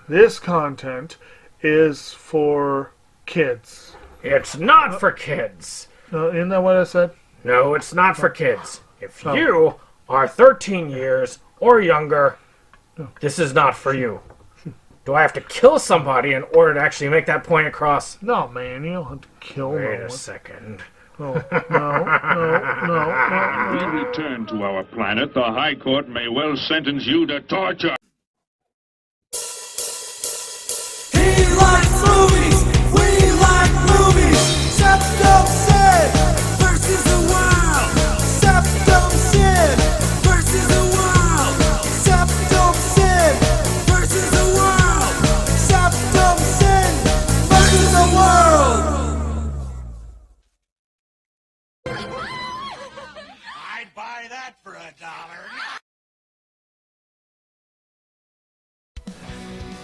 This content is for kids. It's not for kids. Isn't that what I said? No, it's not for kids. If you are 13 years or younger, this is not for you. Do I have to kill somebody in order to actually make that point across? No, man, you don't have to kill no one. Wait a second. Oh, no. We return to our planet. The High Court may well sentence you to torture. He likes movies, we like movies. SeptumSin versus the world. SeptumSin versus the world. SeptumSin versus the world. SeptumSin versus the world. I'd buy that for $1.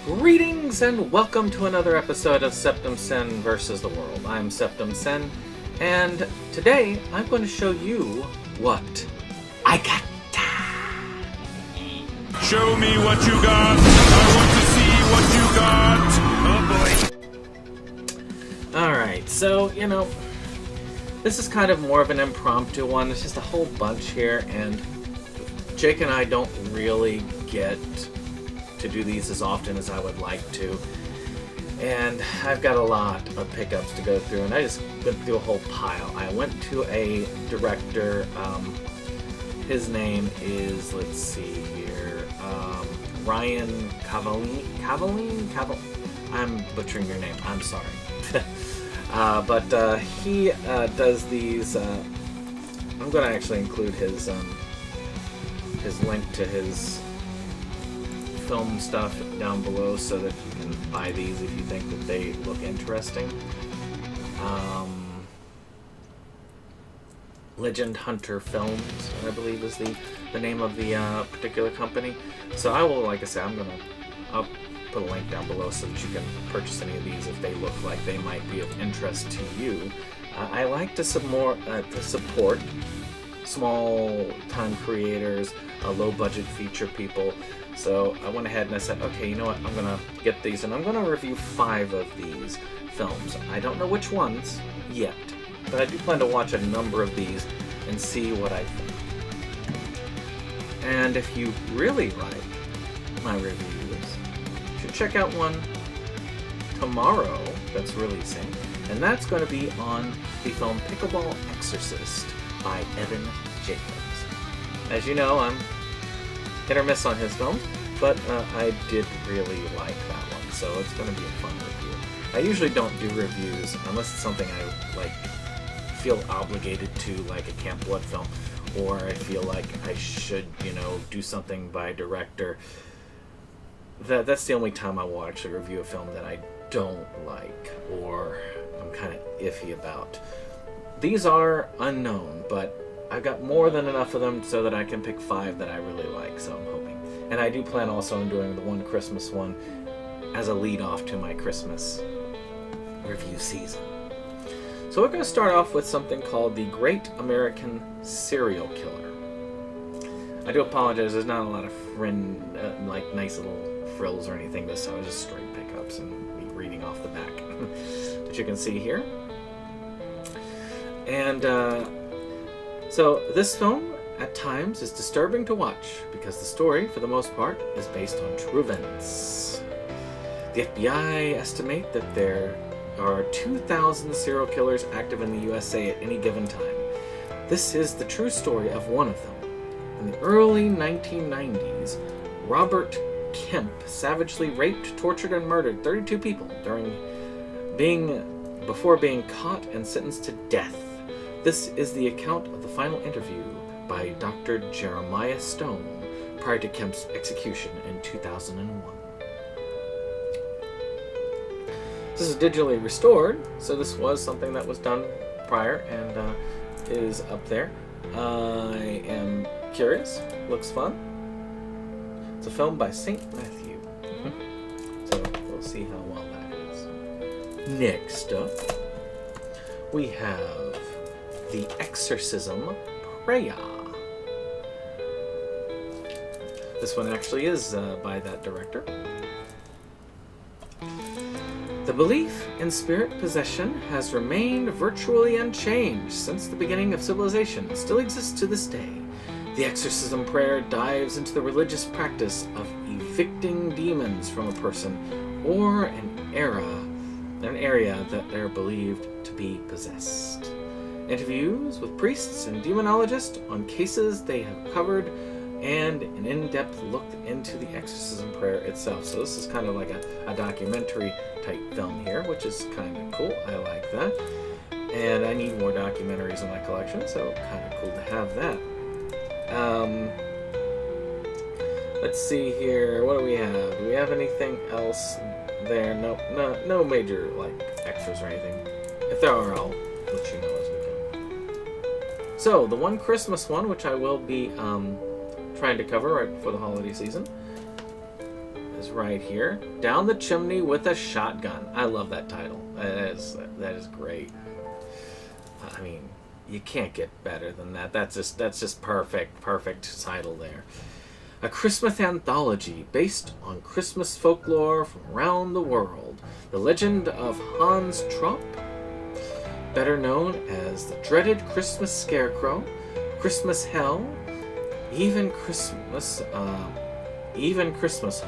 Greetings and welcome to another episode of SeptumSin versus the World. I'm SeptumSin, and today I'm going to show you what I got. Show me what you got. I want to see what you got. Oh boy. Alright, so, this is kind of more of an impromptu one. There's just a whole bunch here, and Jake and I don't really get to do these as often as I would like to. And I've got a lot of pickups to go through, and I just went through a whole pile. I went to a director, his name is, let's see here, Ryan Cavaline? I'm butchering your name, I'm sorry. But he does these, I'm going to actually include his link to his film stuff down below so that you can buy these if you think that they look interesting. Legend Hunter Filmz, I believe, is the name of the particular company. So I will, like I said, I'll put a link down below so that you can purchase any of these if they look like they might be of interest to you. I like to support small-time creators, low-budget feature people. So I went ahead and I said, okay, you know what, I'm going to get these, and I'm going to review 5 of these films. I don't know which ones yet, but I do plan to watch a number of these and see what I think. And if you really like my reviews, you should check out one tomorrow that's releasing, and that's going to be on the film Pickleball Exorcist by Evan Jacobs. As you know, I'm hit or miss on his films, but I did really like that one, so it's going to be a fun review. I usually don't do reviews unless it's something I feel obligated to, like a Camp Blood film, or I feel like I should, do something by a director. That's the only time I will actually review a film that I don't like or I'm kind of iffy about. These are unknown, but I've got more than enough of them so that I can pick 5 that I really like, so I'm hoping. And I do plan also on doing the one Christmas one as a lead-off to my Christmas review season. So we're going to start off with something called The Great American Serial Killer. I do apologize, there's not a lot of nice little frills or anything. This time was just straight pickups and me reading off the back that you can see here. And so this film, at times, is disturbing to watch because the story, for the most part, is based on true events. The FBI estimate that there are 2,000 serial killers active in the USA at any given time. This is the true story of one of them. In the early 1990s, Robert Kemp savagely raped, tortured, and murdered 32 people before being caught and sentenced to death. This is the account of the final interview by Dr. Jeremiah Stone prior to Kemp's execution in 2001. This is digitally restored, so this was something that was done prior and is up there. I am curious. Looks fun. It's a film by St. Matthew. So we'll see how well that is. Next up, we have The Exorcism Prayer. This one actually is by that director. The belief in spirit possession has remained virtually unchanged since the beginning of civilization and still exists to this day. The exorcism prayer dives into the religious practice of evicting demons from a person or an area that they're believed to be possessed. Interviews with priests and demonologists on cases they have covered, and an in-depth look into the exorcism prayer itself. So this is kind of like a documentary type film here, which is kind of cool. I like that. And I need more documentaries in my collection, so kind of cool to have that. Let's see here. What do we have? Do we have anything else there? No major like extras or anything. If there are, I'll let you know as we go. So the one Christmas one, which I will be trying to cover right before the holiday season, is right here. Down the Chimney with a Shotgun. I love that title. That is great. I mean, you can't get better than that. That's just perfect title there. A Christmas anthology based on Christmas folklore from around the world. The legend of Hans Trop, better known as the dreaded Christmas scarecrow, Christmas hell, even Christmas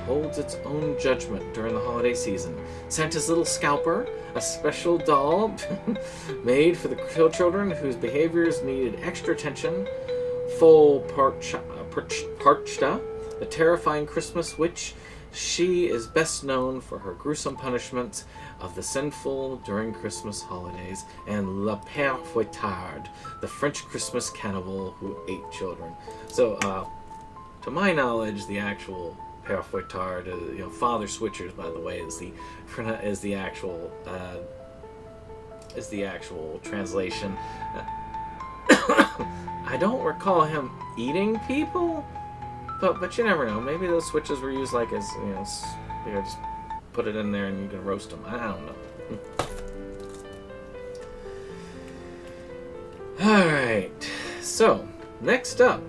holds its own judgment during the holiday season. Santa's Little Scalper, a special doll made for the children whose behaviors needed extra attention. Full Parchta, the terrifying Christmas witch. She is best known for her gruesome punishments of the sinful during Christmas holidays. And Le Père Fouettard, the French Christmas cannibal who ate children. So, to my knowledge, the actual Père Fouettard, Father Switchers, by the way, is the actual translation. I don't recall him eating people, but you never know. Maybe those switches were used like as just put it in there and you can roast them. I don't know. All right. So next up,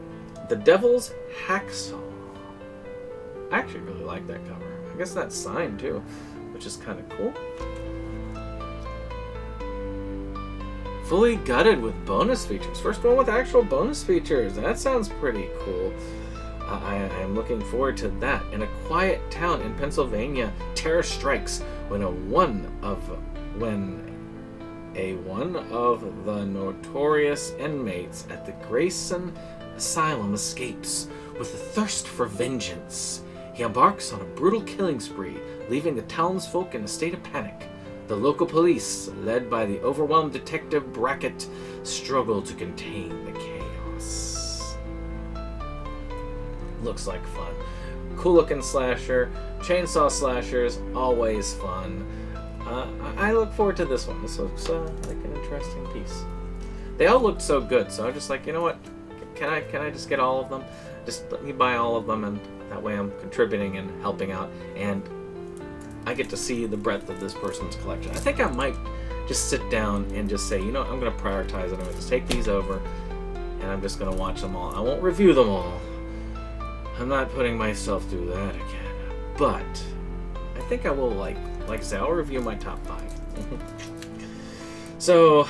The Devil's Hacksaw. I actually really like that cover. I guess that's signed too, which is kind of cool. Fully gutted with bonus features. First one with actual bonus features. That sounds pretty cool. I am looking forward to that. In a quiet town in Pennsylvania, terror strikes when one of the notorious inmates at the Grayson Asylum escapes with a thirst for vengeance. He embarks on a brutal killing spree, leaving the townsfolk in a state of panic. The local police, led by the overwhelmed Detective Brackett, struggle to contain the chaos. Looks like fun. Cool looking slasher. Chainsaw slashers, always fun. I look forward to this one. This looks like an interesting piece. They all looked so good, so I'm just like, you know what? Can I just get all of them? Just let me buy all of them, and that way I'm contributing and helping out, and I get to see the breadth of this person's collection. I think I might just sit down and just say, I'm going to prioritize it. I'm going to just take these over, and I'm just going to watch them all. I won't review them all. I'm not putting myself through that again. But I think I will, like I say, I'll review my top 5. So,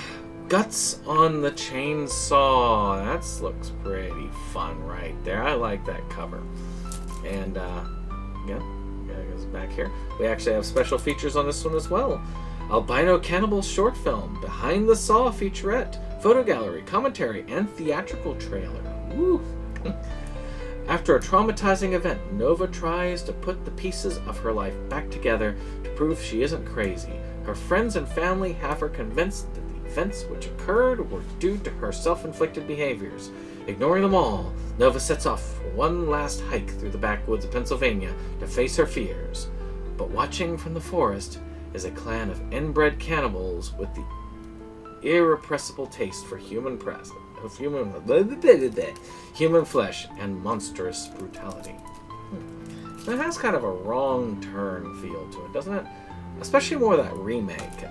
Guts on the Chainsaw. That looks pretty fun right there. I like that cover. And, back here. We actually have special features on this one as well. Albino Cannibal short film, Behind the Saw featurette, photo gallery, commentary, and theatrical trailer. Woo! After a traumatizing event, Nova tries to put the pieces of her life back together to prove she isn't crazy. Her friends and family have her convinced that the events which occurred were due to her self-inflicted behaviors. Ignoring them all, Nova sets off for one last hike through the backwoods of Pennsylvania to face her fears. But watching from the forest is a clan of inbred cannibals with the irrepressible taste for human flesh and monstrous brutality. That has kind of a wrong turn feel to it, doesn't it? Especially more that remake,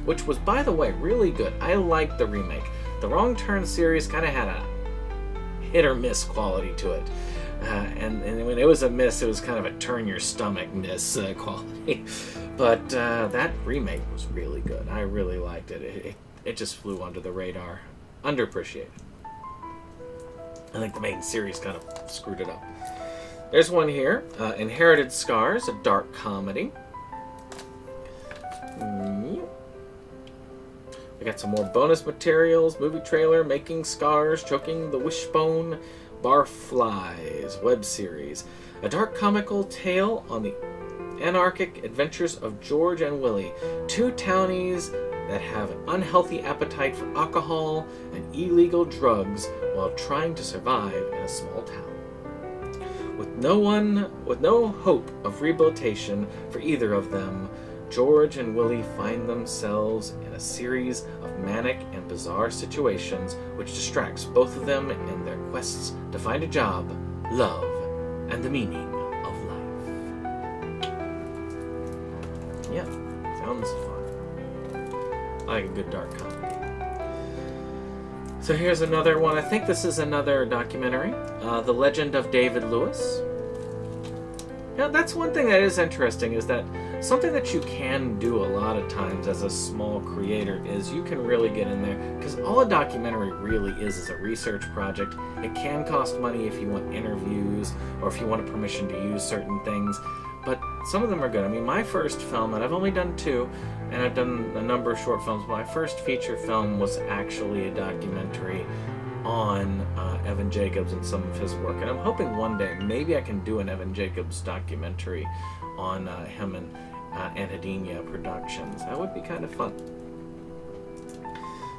which was, by the way, really good. I liked the remake. The Wrong Turn series kind of had a hit or miss quality to it. And when it was a miss, it was kind of a turn-your-stomach miss quality. But that remake was really good. I really liked it. It just flew under the radar. Underappreciated. I think the main series kind of screwed it up. There's one here. Inherited Scars, a dark comedy. We got some more bonus materials, movie trailer, Making Scars, Choking the Wishbone, Barflies, web series. A dark comical tale on the anarchic adventures of George and Willie, two townies that have an unhealthy appetite for alcohol and illegal drugs while trying to survive in a small town. With no hope of rehabilitation for either of them, George and Willie find themselves in a series of manic and bizarre situations which distracts both of them in their quests to find a job, love, and the meaning of life. Yeah, sounds fun. I like a good dark comedy. So here's another one. I think this is another documentary. The Legend of David Lewis. Now, that's one thing that is interesting, is that something that you can do a lot of times as a small creator is you can really get in there, because all a documentary really is a research project. It can cost money if you want interviews or if you want permission to use certain things, but some of them are good. I mean, my first film, and I've only done 2, and I've done a number of short films, but my first feature film was actually a documentary on Evan Jacobs and some of his work, and I'm hoping one day maybe I can do an Evan Jacobs documentary on him and Anhedenia Productions. That would be kind of fun.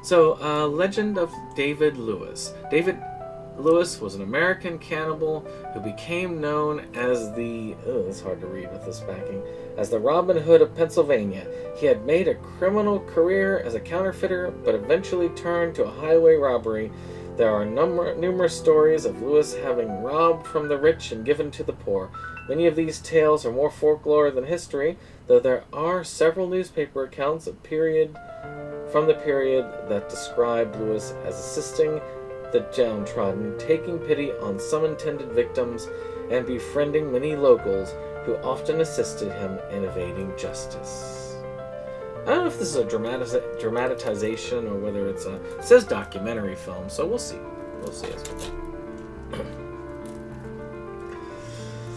So, Legend of David Lewis. David Lewis was an American cannibal who became known as the... it's hard to read with this backing. As the Robin Hood of Pennsylvania. He had made a criminal career as a counterfeiter, but eventually turned to a highway robbery. There are numerous stories of Lewis having robbed from the rich and given to the poor. Many of these tales are more folklore than history, though there are several newspaper accounts from the period that describe Lewis as assisting the downtrodden, taking pity on some intended victims, and befriending many locals who often assisted him in evading justice. I don't know if this is a dramatization or whether it's it says documentary film, so we'll see. We'll see as we go.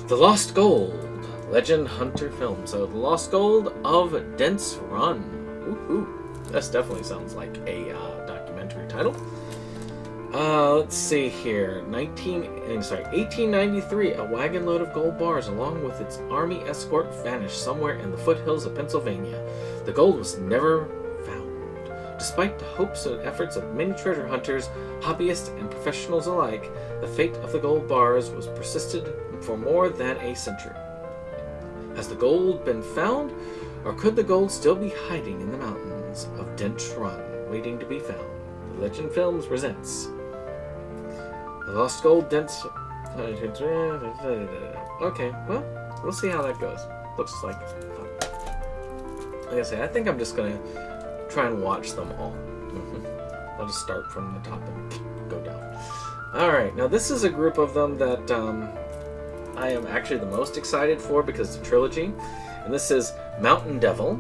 The Lost Gold, Legend Hunter film. So, The Lost Gold of Dent's Run. Ooh, this definitely sounds like a documentary title. Let's see here. 1893, a wagon load of gold bars along with its army escort vanished somewhere in the foothills of Pennsylvania. The gold was never found. Despite the hopes and efforts of many treasure hunters, hobbyists, and professionals alike, the fate of the gold bars was persisted for more than a century. Has the gold been found, or could the gold still be hiding in the mountains of Dent's Run, waiting to be found? The Legend Films presents The Lost Gold, Dent's... Okay, well, we'll see how that goes. Looks like fun. Like I say, I think I'm just going to try and watch them all. I'll just start from the top and go down. Alright, now this is a group of them that I am actually the most excited for because it's a trilogy. And this is Mountain Devil,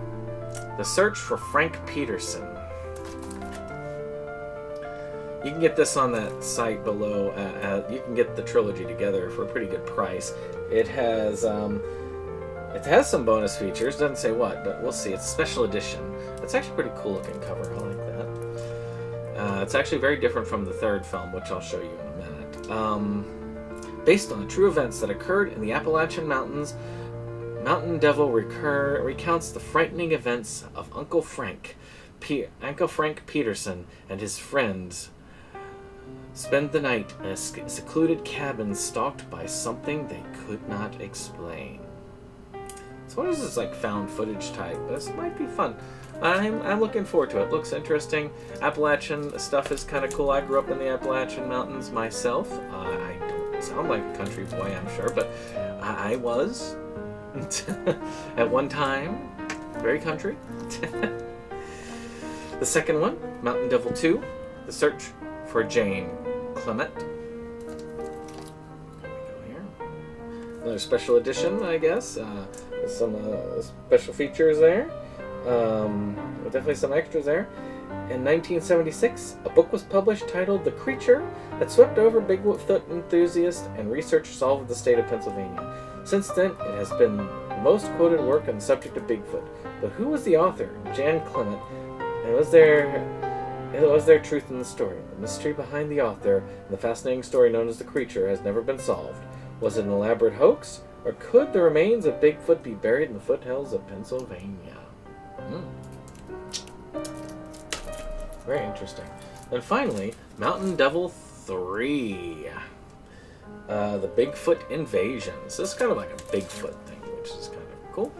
The Search for Frank Peterson. You can get this on that site below. You can get the trilogy together for a pretty good price. It has some bonus features. Doesn't say what, but we'll see. It's a special edition. It's actually a pretty cool looking cover. I like that. It's actually very different from the third film, which I'll show you in a minute. Based on the true events that occurred in the Appalachian Mountains, Mountain Devil recounts the frightening events of Uncle Frank Peterson and his friends spend the night in a secluded cabin stalked by something they could not explain. So what is this, like, found footage type? This might be fun. I'm looking forward to it. It looks interesting. Appalachian stuff is kind of cool. I grew up in the Appalachian Mountains myself. I don't sound like a country boy, I'm sure, but I was at one time very country. The second one, Mountain Devil 2, The Search for Jane Clement. There we go here. Another special edition, I guess. With some special features there. Definitely some extras there. In 1976, a book was published titled The Creature that swept over Bigfoot enthusiasts and researchers all over the state of Pennsylvania. Since then, it has been the most quoted work on the subject of Bigfoot. But who was the author? Jan Clement. And was there truth in the story? The mystery behind the author and the fascinating story known as The Creature has never been solved. Was it an elaborate hoax? Or could the remains of Bigfoot be buried in the foothills of Pennsylvania? Very interesting. And finally, Mountain Devil 3. The Bigfoot Invasion. So this is kind of like a Bigfoot thing, which is kind of cool.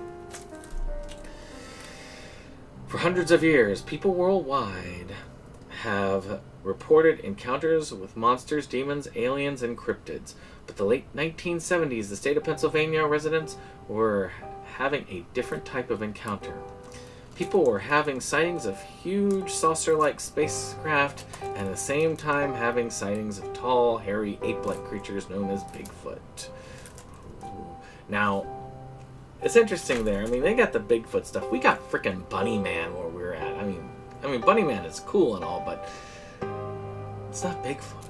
For hundreds of years, people worldwide have reported encounters with monsters, demons, aliens, and cryptids. But the late 1970s, the state of Pennsylvania residents were having a different type of encounter. People were having sightings of huge saucer-like spacecraft, and at the same time having sightings of tall, hairy, ape-like creatures known as Bigfoot. Now, it's interesting there. I mean, they got the Bigfoot stuff. We got frickin' Bunny Man where we were at. I mean, Bunny Man is cool and all, but it's not Bigfoot.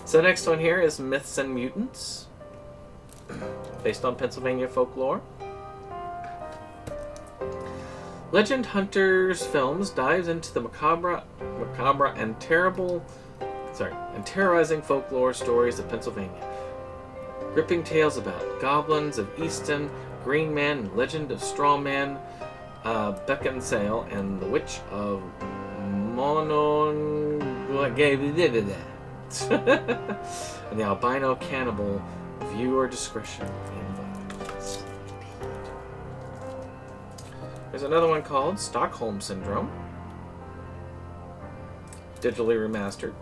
So the next one here is Myths and Mutants, based on Pennsylvania folklore. Legend Hunters Filmz dives into the macabre and terrorizing folklore stories of Pennsylvania. Gripping tales about goblins of Easton, Green Man, and Legend of Straw Man, Beckinsale, and the Witch of and the albino cannibal. Viewer discretion advised. There's another one called Stockholm Syndrome, digitally remastered.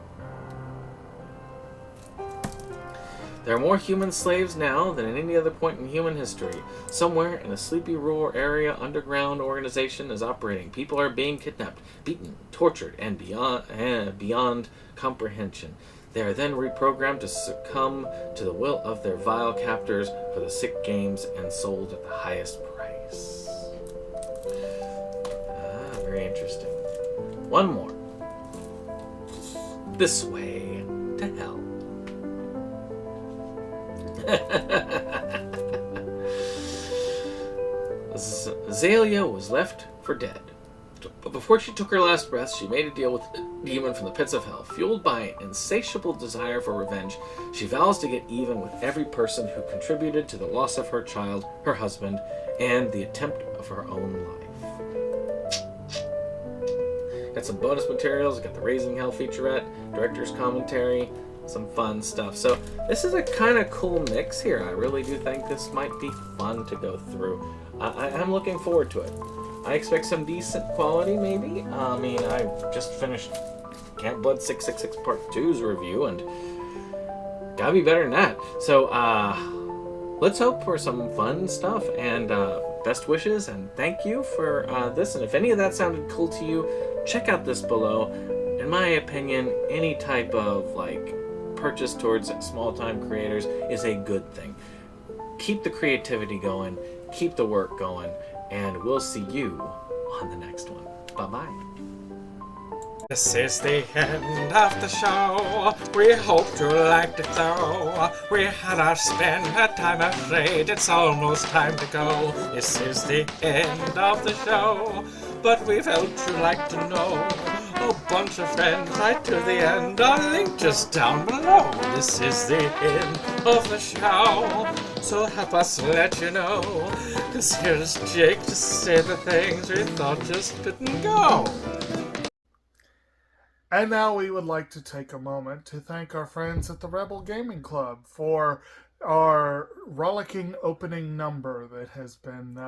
There are more human slaves now than at any other point in human history. Somewhere in a sleepy rural area, underground organization is operating. People are being kidnapped, beaten, tortured, and beyond comprehension. They are then reprogrammed to succumb to the will of their vile captors for the sick games and sold at the highest price. Very interesting. One more. This Way to Hell. Azalea was left for dead. But before she took her last breath, she made a deal with a demon from the pits of hell. Fueled by an insatiable desire for revenge, she vows to get even with every person who contributed to the loss of her child, her husband, and the attempt of her own life. Got some bonus materials. Got the Raising Hell featurette, director's commentary, some fun stuff. So this is a kind of cool mix here. I really do think this might be fun to go through. I'm looking forward to it. I expect some decent quality, maybe. I mean, I just finished Camp Blood 666 Part 2's review, and gotta be better than that. So, let's hope for some fun stuff, and best wishes, and thank you for this. And if any of that sounded cool to you, check out this below. In my opinion, any type of, purchase towards small-time creators is a good thing. Keep the creativity going, keep the work going, and we'll see you on the next one. Bye-bye. This is the end of the show. We hope you liked it though. We had our spend, had time afraid. It's almost time to go. This is the end of the show. But we felt you'd like to know. A bunch of friends right to the end. A link just down below. This is the end of the show. So help us let you know. 'Cause here's Jake to say the things we thought just couldn't go. And now we would like to take a moment to thank our friends at the Rebel Gaming Club for our rollicking opening number that has been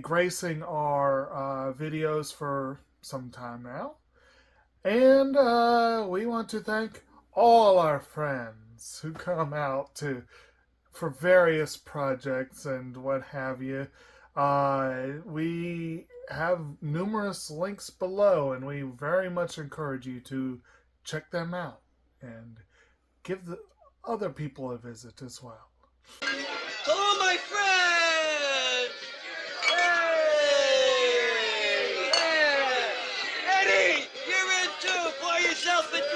gracing our videos for some time now. And we want to thank all our friends who come out for various projects and what have you. We have numerous links below, and we very much encourage you to check them out and give other people a visit as well. Hello, my friends! Hey! Yeah! Eddie, you're in too! Pour yourself a